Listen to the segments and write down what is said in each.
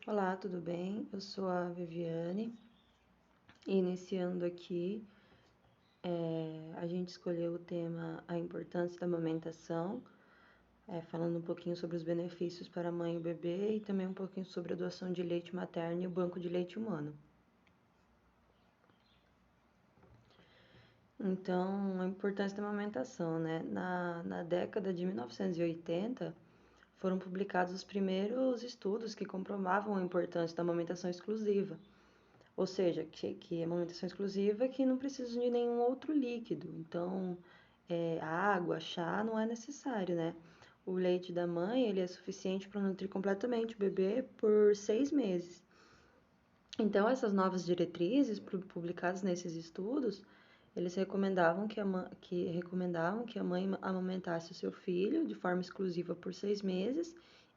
Olá, tudo bem? Eu sou a Viviane. Iniciando aqui, a gente escolheu o tema A Importância da Amamentação, falando um pouquinho sobre os benefícios para a mãe e o bebê e também um pouquinho sobre a doação de leite materno e o banco de leite humano. Então, a importância da amamentação, né? Na década de 1980, foram publicados os primeiros estudos que comprovavam a importância da amamentação exclusiva. Ou seja, que a amamentação exclusiva é que não precisa de nenhum outro líquido. Então, água, chá não é necessário, né? O leite da mãe, ele é suficiente para nutrir completamente o bebê por 6 meses. Então, essas novas diretrizes publicadas nesses estudos, eles recomendavam que a mãe amamentasse o seu filho de forma exclusiva por 6 meses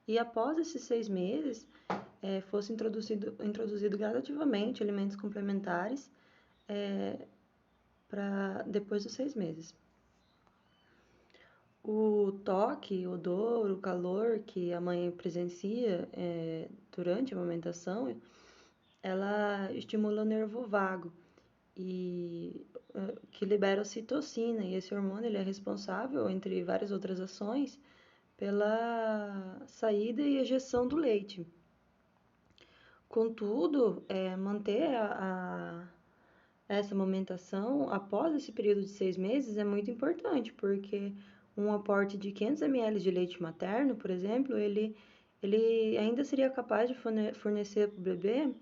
e após esses 6 meses fosse introduzido gradativamente alimentos complementares para depois dos 6 meses. O toque, o odor, o calor que a mãe presencia durante a amamentação, ela estimula o nervo vago e que libera ocitocina, e esse hormônio ele é responsável, entre várias outras ações, pela saída e ejeção do leite. Contudo, manter essa amamentação após esse período de 6 meses é muito importante, porque um aporte de 500 ml de leite materno, por exemplo, ele ainda seria capaz de fornecer para o bebê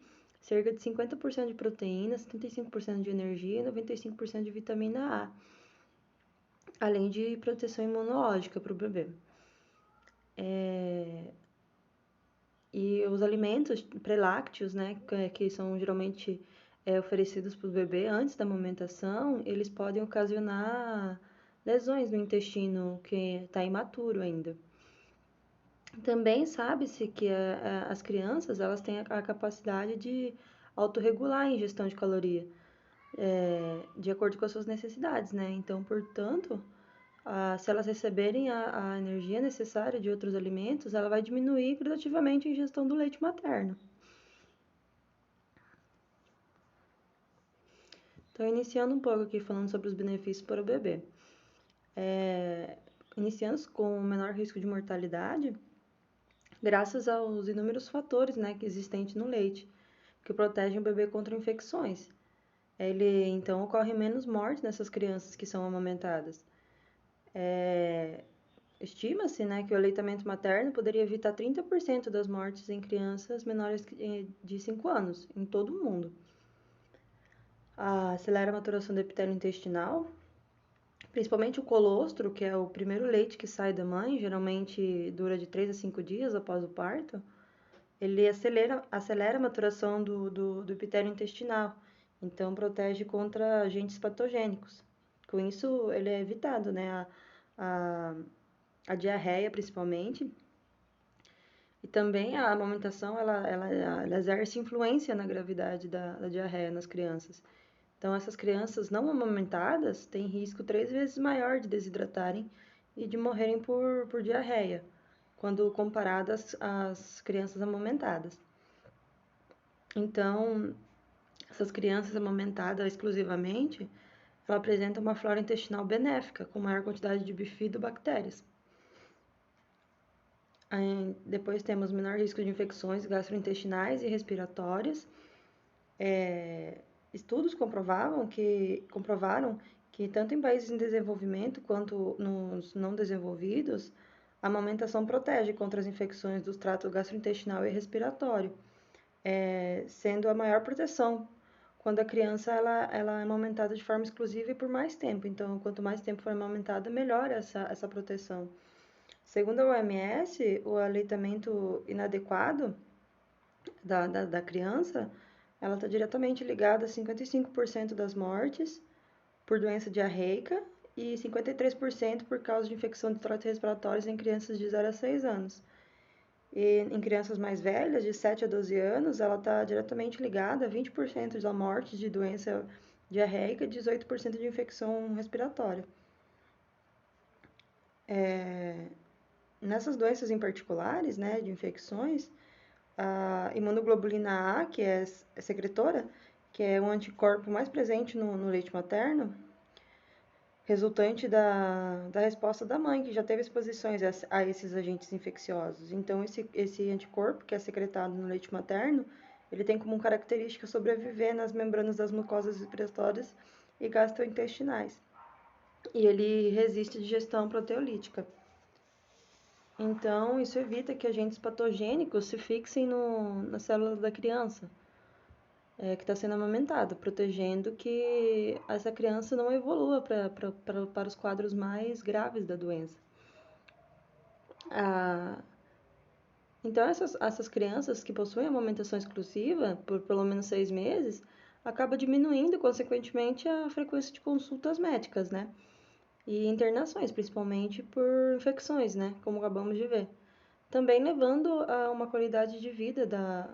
cerca de 50% de proteína, 75% de energia e 95% de vitamina A, além de proteção imunológica para o bebê. E os alimentos pré-lácteos, né, que são geralmente oferecidos para o bebê antes da amamentação, eles podem ocasionar lesões no intestino que está imaturo ainda. Também sabe-se que as crianças elas têm a capacidade de autorregular a ingestão de caloria, de acordo com as suas necessidades, né? Então, portanto, se elas receberem a energia necessária de outros alimentos, ela vai diminuir gradativamente a ingestão do leite materno. Então, iniciando um pouco aqui falando sobre os benefícios para o bebê. Iniciando com o menor risco de mortalidade, graças aos inúmeros fatores, né, que existentes no leite, que protegem o bebê contra infecções. Ele, então, ocorre menos morte nessas crianças que são amamentadas. Estima-se, né, que o aleitamento materno poderia evitar 30% das mortes em crianças menores de 5 anos, em todo o mundo. Acelera a maturação do epitélio intestinal, principalmente o colostro, que é o primeiro leite que sai da mãe, geralmente dura de 3 a 5 dias após o parto. Ele acelera a maturação do epitélio intestinal, então protege contra agentes patogênicos. Com isso, ele é evitado, né, a diarreia, principalmente. E também a amamentação, ela exerce influência na gravidade da diarreia nas crianças. Então, essas crianças não amamentadas têm risco 3 vezes maior de desidratarem e de morrerem por diarreia, quando comparadas às crianças amamentadas. Então, essas crianças amamentadas exclusivamente, ela apresenta uma flora intestinal benéfica, com maior quantidade de bifidobactérias. Aí, depois temos menor risco de infecções gastrointestinais e respiratórias. Estudos comprovaram que tanto em países em desenvolvimento quanto nos não desenvolvidos, a amamentação protege contra as infecções dos tratos gastrointestinal e respiratório, sendo a maior proteção quando a criança ela é amamentada de forma exclusiva e por mais tempo. Então, quanto mais tempo for amamentada, melhor essa proteção. Segundo a OMS, o aleitamento inadequado da criança, ela está diretamente ligada a 55% das mortes por doença diarreica e 53% por causa de infecção de tratos respiratórios em crianças de 0 a 6 anos. E em crianças mais velhas, de 7 a 12 anos, ela está diretamente ligada a 20% da morte de doença diarreica e 18% de infecção respiratória. Nessas doenças em particulares, né, de infecções, a imunoglobulina A, que é secretora, que é um anticorpo mais presente no leite materno, resultante da resposta da mãe, que já teve exposições a esses agentes infecciosos. Então, esse anticorpo, que é secretado no leite materno, ele tem como característica sobreviver nas membranas das mucosas respiratórias e gastrointestinais. E ele resiste à digestão proteolítica. Então, isso evita que agentes patogênicos se fixem nas células da criança, que está sendo amamentada, protegendo que essa criança não evolua para os quadros mais graves da doença. Ah, então, essas crianças que possuem amamentação exclusiva por pelo menos 6 meses, acaba diminuindo, consequentemente, a frequência de consultas médicas, né? E internações, principalmente por infecções, né? Como acabamos de ver. Também levando a uma qualidade de vida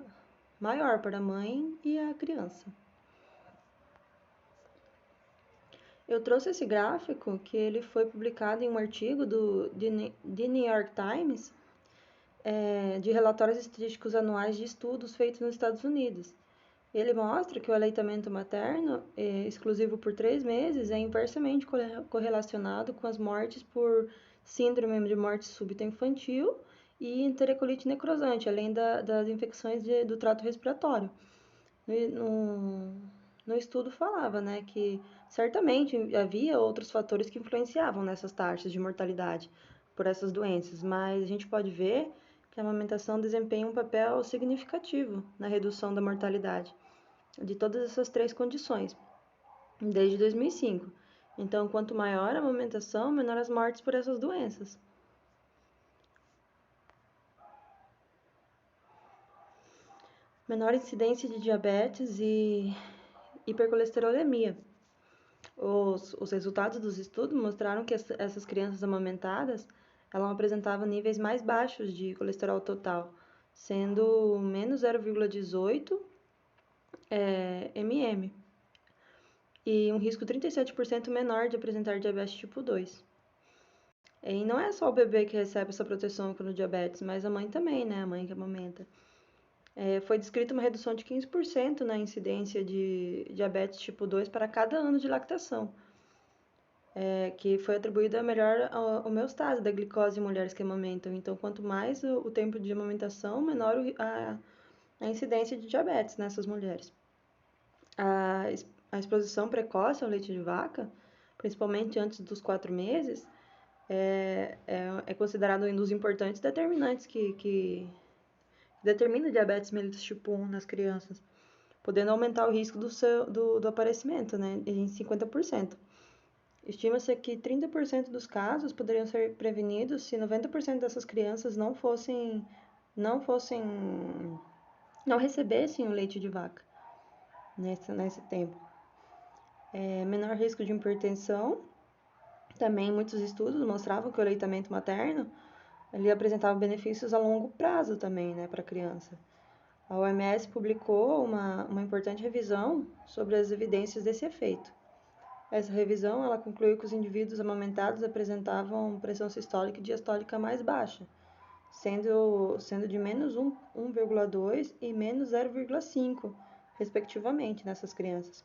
maior para a mãe e a criança. Eu trouxe esse gráfico que ele foi publicado em um artigo The New York Times, de relatórios estatísticos anuais de estudos feitos nos Estados Unidos. Ele mostra que o aleitamento materno, exclusivo por 3 meses, é inversamente correlacionado com as mortes por síndrome de morte súbita infantil e enterocolite necrosante, além das infecções do trato respiratório. No, no estudo falava, né, que certamente havia outros fatores que influenciavam nessas taxas de mortalidade por essas doenças, mas a gente pode ver que a amamentação desempenha um papel significativo na redução da mortalidade de todas essas 3 condições, desde 2005. Então, quanto maior a amamentação, menor as mortes por essas doenças. Menor incidência de diabetes e hipercolesterolemia. Os resultados dos estudos mostraram que essas crianças amamentadas, elas apresentavam níveis mais baixos de colesterol total, sendo menos 0,18 mm, e um risco 37% menor de apresentar diabetes tipo 2. E não é só o bebê que recebe essa proteção contra o diabetes, mas a mãe também, né? A mãe que amamenta. Foi descrita uma redução de 15% na incidência de diabetes tipo 2 para cada ano de lactação, que foi atribuída a melhor homeostase da glicose em mulheres que amamentam. Então, quanto mais o tempo de amamentação, menor a incidência de diabetes nessas mulheres. A exposição precoce ao leite de vaca, principalmente antes dos 4 meses, é considerado um dos importantes determinantes que determina diabetes mellitus tipo 1 nas crianças, podendo aumentar o risco do aparecimento, né, em 50%. Estima-se que 30% dos casos poderiam ser prevenidos se 90% dessas crianças não recebessem o leite de vaca nesse tempo. Menor risco de hipertensão. Também muitos estudos mostravam que o aleitamento materno ele apresentava benefícios a longo prazo também, né, para a criança. A OMS publicou uma importante revisão sobre as evidências desse efeito. Essa revisão ela concluiu que os indivíduos amamentados apresentavam pressão sistólica e diastólica mais baixa, sendo de menos 1,2 e menos 0,5, respectivamente, nessas crianças,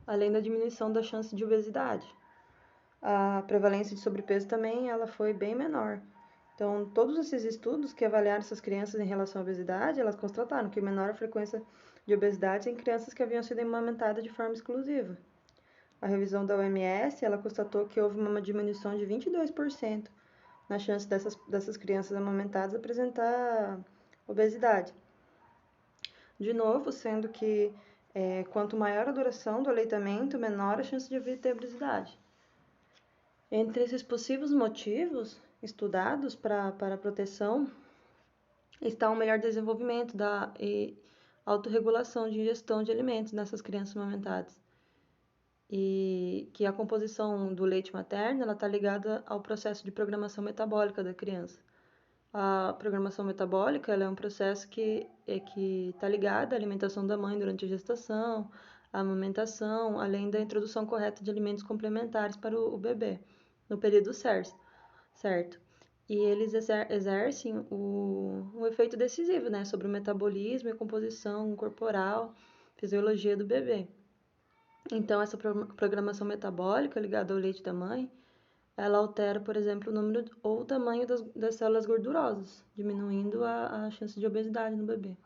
além da diminuição da chance de obesidade. A prevalência de sobrepeso também ela foi bem menor. Então, todos esses estudos que avaliaram essas crianças em relação à obesidade, elas constataram que menor a frequência de obesidade em crianças que haviam sido amamentadas de forma exclusiva. A revisão da OMS, ela constatou que houve uma diminuição de 22% na chance dessas crianças amamentadas apresentar obesidade. De novo, sendo que quanto maior a duração do aleitamento, menor a chance de vir ter obesidade. Entre esses possíveis motivos estudados para a proteção está o melhor desenvolvimento e autorregulação de ingestão de alimentos nessas crianças amamentadas. E que a composição do leite materno está ligada ao processo de programação metabólica da criança. A programação metabólica ela é um processo que está ligado à alimentação da mãe durante a gestação, a amamentação, além da introdução correta de alimentos complementares para o bebê no período certo. e eles exercem um efeito decisivo, né, sobre o metabolismo e a composição corporal, fisiologia do bebê. Então, essa programação metabólica ligada ao leite da mãe, ela altera, por exemplo, o número ou o tamanho das células gordurosas, diminuindo a chance de obesidade no bebê.